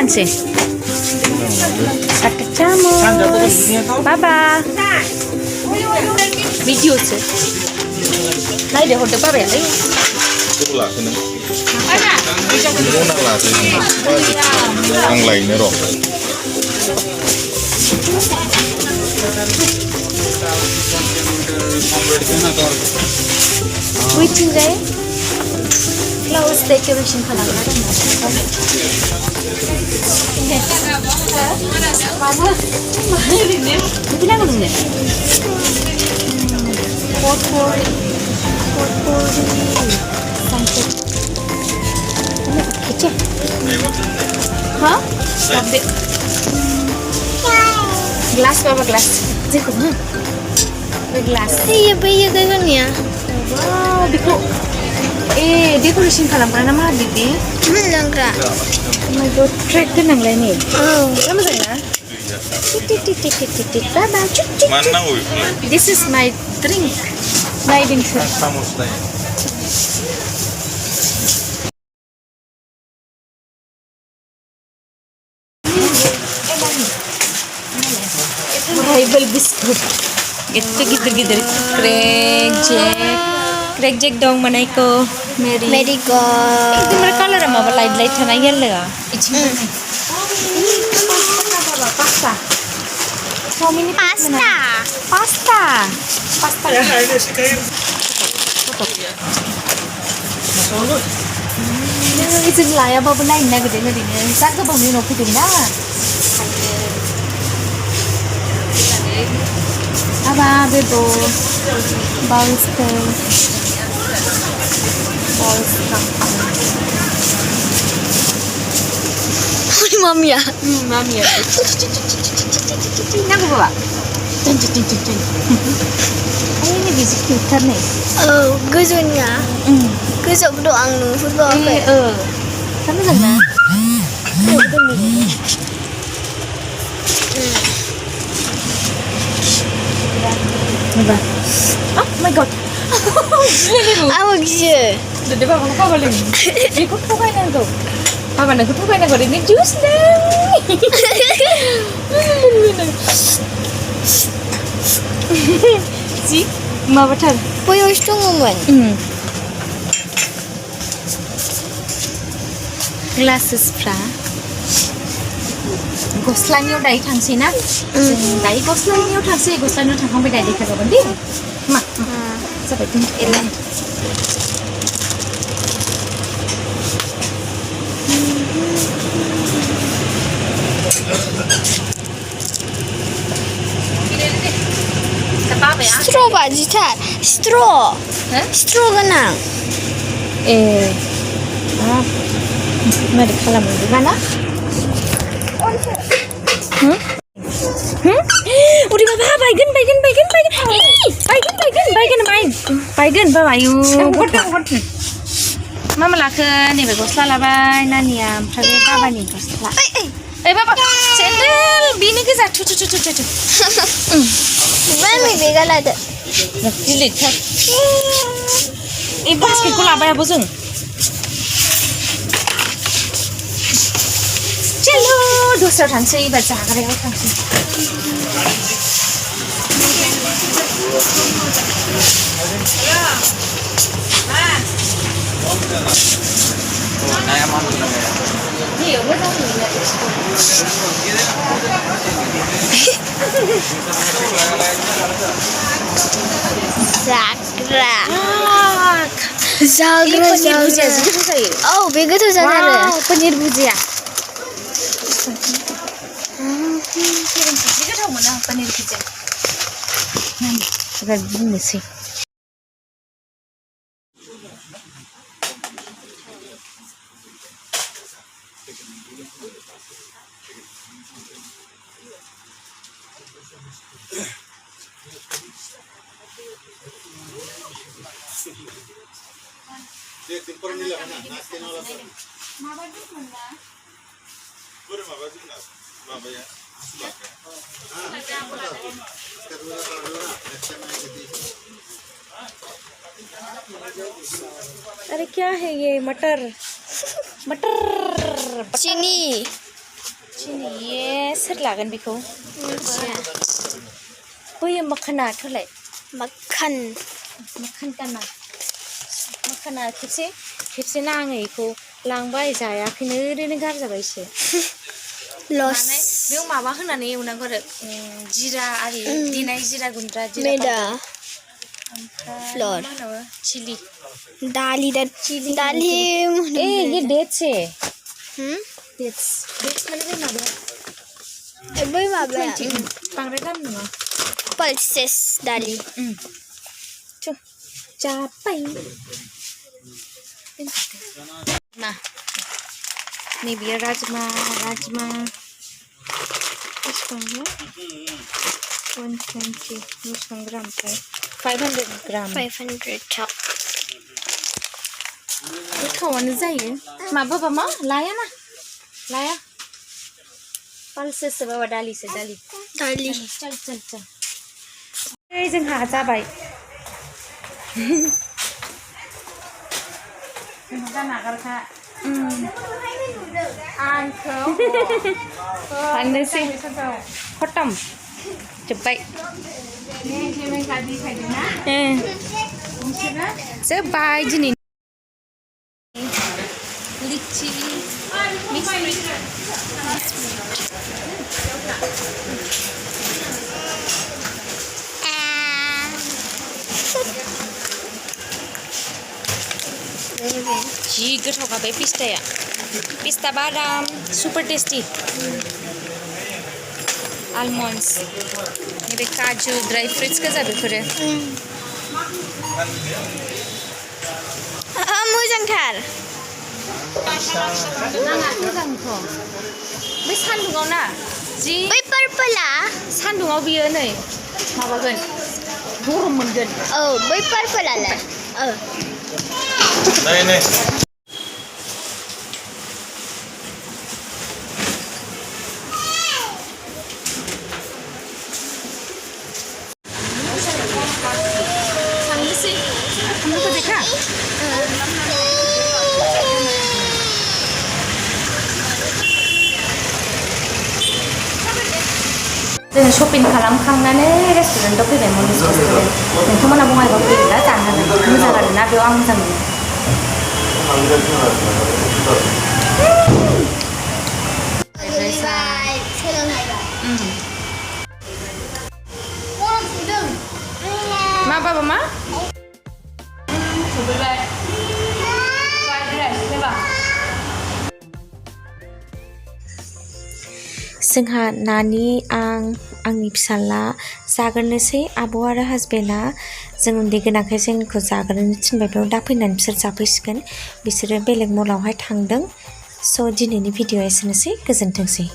Manse. Sakacamos. Baba. Video sih. Này để hỗ trợ ba bé đấy. Tức là cái này. Nó nặng là cái ăn lầy nữa rồi. Which day? Flowers decoration pala na rin. Hindi lang ulit niya. Potpourri. Sunset. Ano? Kitchen. Ha? Sabi. Glass pa glass? देखो ना. Glass. ये भैया देखो निया Wow, देखो. Decoration खालामग्रा ना मा दीदी? लंग्रा Oh my god, track गोनांलाय नै. औ मोजां ना? Baba, Mana woi? This is my drink. My drink. Kamu stay. Rival biscuit. Itu gitu-gitu. Crack Jack dong mana iko? Mary. मेरी को Itu mereka lah ramah light sana ya lah. Pasta. So many pasta Pasta. Itu lah ya bawa lain nak gede gede ni. Saya bawa ni nopi tu na. Apa bebo? Bolster. Mummy या Mami ya. Nak bawa? Cun. Ini bisik filter nih. गोजोनिया गोजो बडो आं नुहुरबो Kamu sana? Apa? Oh my god. आं गियो Dede baba nak apa lagi? Ikut pokoknya nanti. Papa nak pokoknya nanti ini jus deh. Si, mau betul. बोयो स्ट्रंगमोन Glasses fra. Goslanio dai thangsi na. Dai goslanio thangsi goslanio thangkang bai dai dekha gaban di. Ma. Sabai tum elai. स्ट्र बाजिथार स्ट्र गोनां Mari खालामो gimana? Udah baba baygon baba ayu mama laka nebe gosla labai nania oमफ्राय babani gosla baba sandal bini goजा tu mummy बेगा लादो गिलिर थार बास्केटखौ लाबाय आब' जों चलो दस्रायाव थांसै एबार जाग्रायाव थांसै जाग्रा पनिर भुजिया जि गोथाव जायो औ बे गोथाव जाथारो पनिर भुजिया जि गोथाव मोनो पनिर भुजिया एबार बुंनोसै अरे क्या है ये मटर मटर चीनी दिनै सोर लागोन बेखौ मिथिया बैयो मोखोना थोलाय मक्खन मोखोना खेबसे नाङो बेखौ लांबाय जायाखैनो ओरैनो गारजाबायसो लस बेयाव माबा होनानै एवनांगौ आरो जिरा आरि देनाय जिरा गुन्द्रा जिरा मैदा ओमफ्राय फ्लर मा होनो चिली दालि ए ये डेट्स है हम डेट्स माने बे माबाया बै माबाया बांद्राय दाम नङा पल्सेस दालि जाबाय मा नैबेयो राजमा बेसेबां 120 बेसेबां ग्राम ओमफ्राय 500 ग्राम 500 चॉप गोथावानो जायो माबाबा मा लाया पाल्सेसो बाबा दालिसो दालि चल जोंहा जाबाय नागारखा थांनोसै खतम जोब्बाय जोब्बाय दिनै लिचि जि गोथावखा बे पिस्ता बादाम सुपर टेस्टी आलमन्ड्स नैबे काजु ड्राई फ्रुट्स गोजा बेफोरो मोजांथार नाङा मोजांथ' बै सान्दुङाव ना जि बै पार्पला सान्दुङाव बियो नै माबागोन गरम मोनगोन औ बै पार्पलालाय नै थांनोसै थांनोखौ देखा जोङो शपिं खालामखांनानै रेस्टुरेन्टआव फैबाय मनिस रेस्टुरेन्ट नोंथांमोना बङाइगाव फैयोब्ला जानो हागोन मोजां आरोना बेयाव आं मोजां मोनो मा बाबा मा जोंहा नानि आंनि फिसाला जाग्रोनोसै आब' आरो हासबेन्डआ जों उन्दै गोनांखाय जोंखौ जाग्रोनो थिनबाय बेयाव दा फैनानै बिसोर जाफैसिगोन बिसोरो बेलेग मलावहाय थांदों स' दिनैनि भिडिअ एसेनोसै गोजोनथोंसै